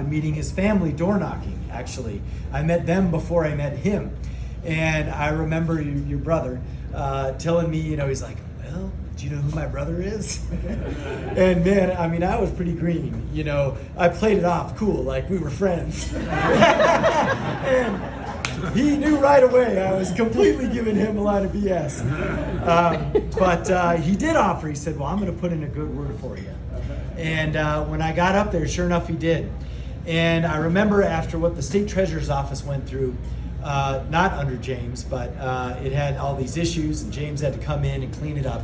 on meeting his family door knocking, actually. I met them before I met him. And I remember your brother telling me, he's like, well, do you know who my brother is? And man, I mean, I was pretty green, I played it off cool, like we were friends. And he knew right away I was completely giving him a line of BS. But he did offer, he said, well, I'm gonna put in a good word for you. And when I got up there, sure enough, he did. And I remember after what the state treasurer's office went through, not under James, but it had all these issues, and James had to come in and clean it up.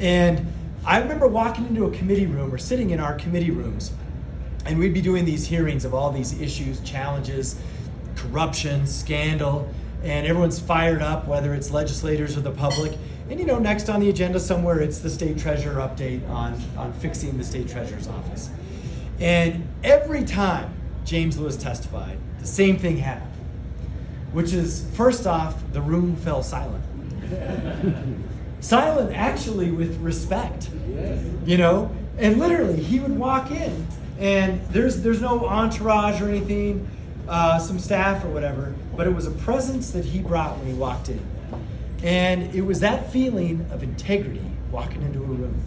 And I remember walking into a committee room, or sitting in our committee rooms, and we'd be doing these hearings of all these issues, challenges, corruption, scandal, and everyone's fired up, whether it's legislators or the public. And next on the agenda somewhere, it's the state treasurer update on fixing the state treasurer's office. And every time James Lewis testified, the same thing happened, which is, first off, the room fell silent. Silent, actually, with respect, and literally he would walk in, and there's no entourage or anything, some staff or whatever, but it was a presence that he brought when he walked in. And it was that feeling of integrity walking into a room.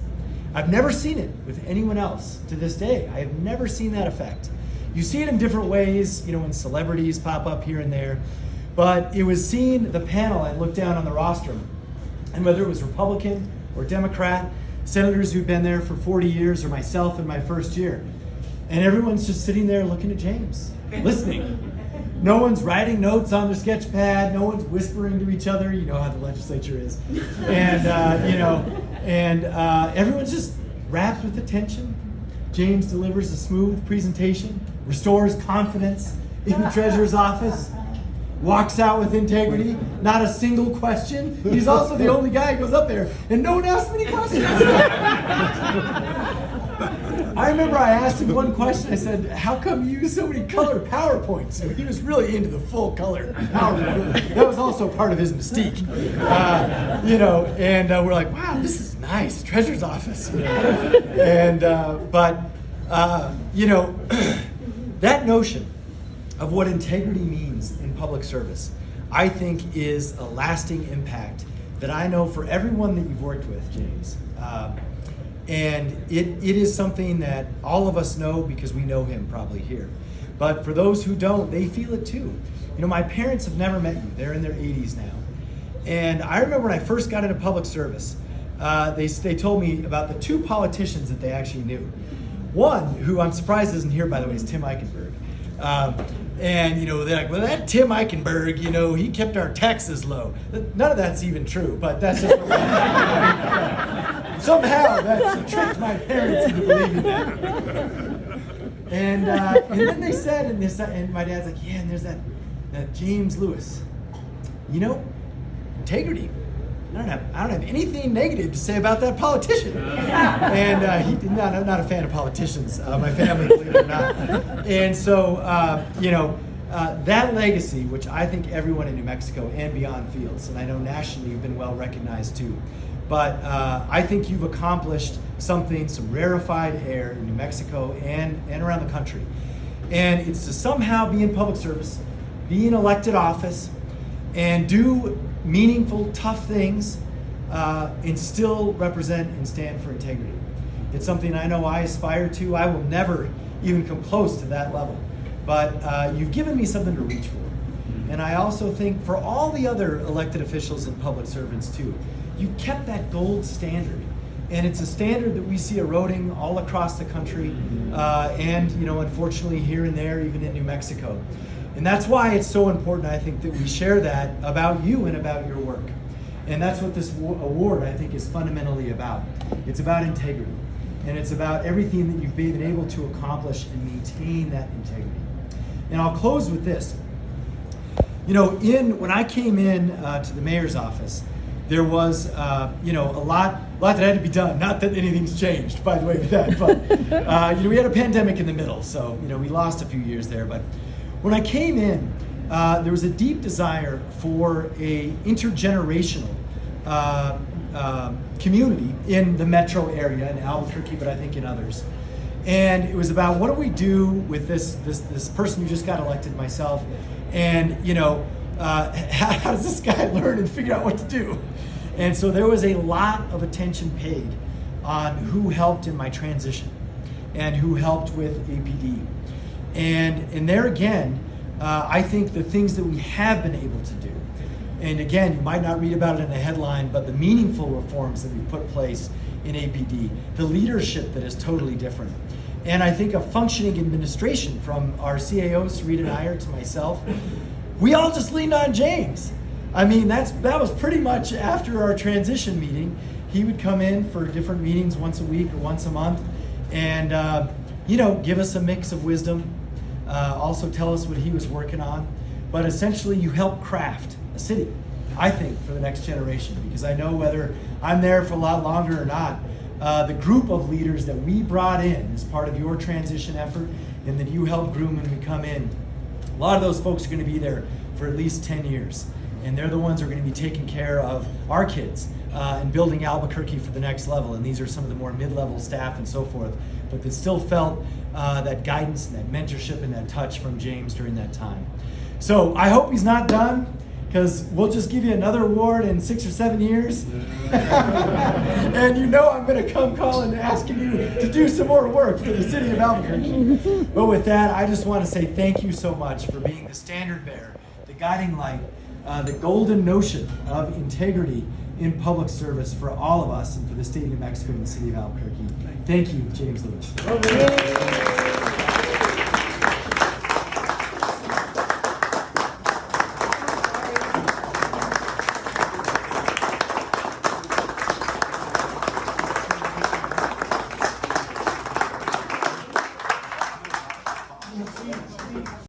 I've never seen it with anyone else to this day. I have never seen that effect. You see it in different ways, when celebrities pop up here and there, but it was seeing the panel. I looked down on the rostrum, and whether it was Republican or Democrat, senators who'd been there for 40 years, or myself in my first year, and everyone's just sitting there looking at James, listening. No one's writing notes on their sketch pad. No one's whispering to each other. You know how the legislature is. And, everyone's just wrapped with attention. James delivers a smooth presentation, restores confidence in the treasurer's office, walks out with integrity, not a single question. He's also the only guy who goes up there, and no one asks many questions. I remember I asked him one question. I said, how come you use so many color PowerPoints? And he was really into the full color PowerPoint. That was also part of his mystique. And we're like, wow, this is nice, treasurer's office. And, that notion of what integrity means in public service, I think is a lasting impact that I know for everyone that you've worked with, James. And it is something that all of us know because we know him probably here. But for those who don't, they feel it too. My parents have never met you. They're in their 80s now. And I remember when I first got into public service, they told me about the two politicians that they actually knew. One, who I'm surprised isn't here, by the way, is Tim Eichenberg. And they're like, well, that Tim Eichenberg, he kept our taxes low. None of that's even true, but that's just somehow that's tricked my parents into believing that. And then they said, and my dad's like, yeah, and there's that James Lewis. Integrity. I don't have anything negative to say about that politician. And he did not. I'm not a fan of politicians. My family, believe it or not. And so, that legacy, which I think everyone in New Mexico and beyond feels, and I know nationally you've been well recognized too. But I think you've accomplished something, some rarefied air in New Mexico and around the country. And it's to somehow be in public service, be in elected office, and do meaningful, tough things, and still represent and stand for integrity. It's something I know I aspire to. I will never even come close to that level. But you've given me something to reach for. And I also think for all the other elected officials and public servants too, you kept that gold standard. And it's a standard that we see eroding all across the country, and unfortunately here and there, even in New Mexico. And that's why it's so important, I think, that we share that about you and about your work. And that's what this award, I think, is fundamentally about. It's about integrity. And it's about everything that you've been able to accomplish and maintain that integrity. And I'll close with this. When I came in to the mayor's office, there was, a lot that had to be done. Not that anything's changed, by the way, with that. But, we had a pandemic in the middle, so, we lost a few years there. But when I came in, there was a deep desire for a intergenerational community in the metro area, in Albuquerque, but I think in others. And it was about what do we do with this person who just got elected, myself, and how does this guy learn and figure out what to do? And so there was a lot of attention paid on who helped in my transition and who helped with APD. And there again, I think the things that we have been able to do, and again, you might not read about it in a headline, but the meaningful reforms that we put place in APD, the leadership that is totally different. And I think a functioning administration from our CAO, Sarita Nair, to myself, we all just leaned on James. I mean, that was pretty much after our transition meeting. He would come in for different meetings once a week or once a month and, give us a mix of wisdom, also tell us what he was working on. But essentially, you help craft a city, I think, for the next generation, because I know whether I'm there for a lot longer or not, the group of leaders that we brought in as part of your transition effort and that you helped groom when we come in, a lot of those folks are going to be there for at least 10 years. And they're the ones who are going to be taking care of our kids and building Albuquerque for the next level. And these are some of the more mid-level staff and so forth, but that still felt that guidance and that mentorship and that touch from James during that time. So I hope he's not done, because we'll just give you another award in 6 or 7 years. And I'm going to come calling and asking you to do some more work for the city of Albuquerque. But with that, I just want to say thank you so much for being the standard bearer, the guiding light, the golden notion of integrity in public service for all of us and for the state of New Mexico and the city of Albuquerque. Thank you, James Lewis.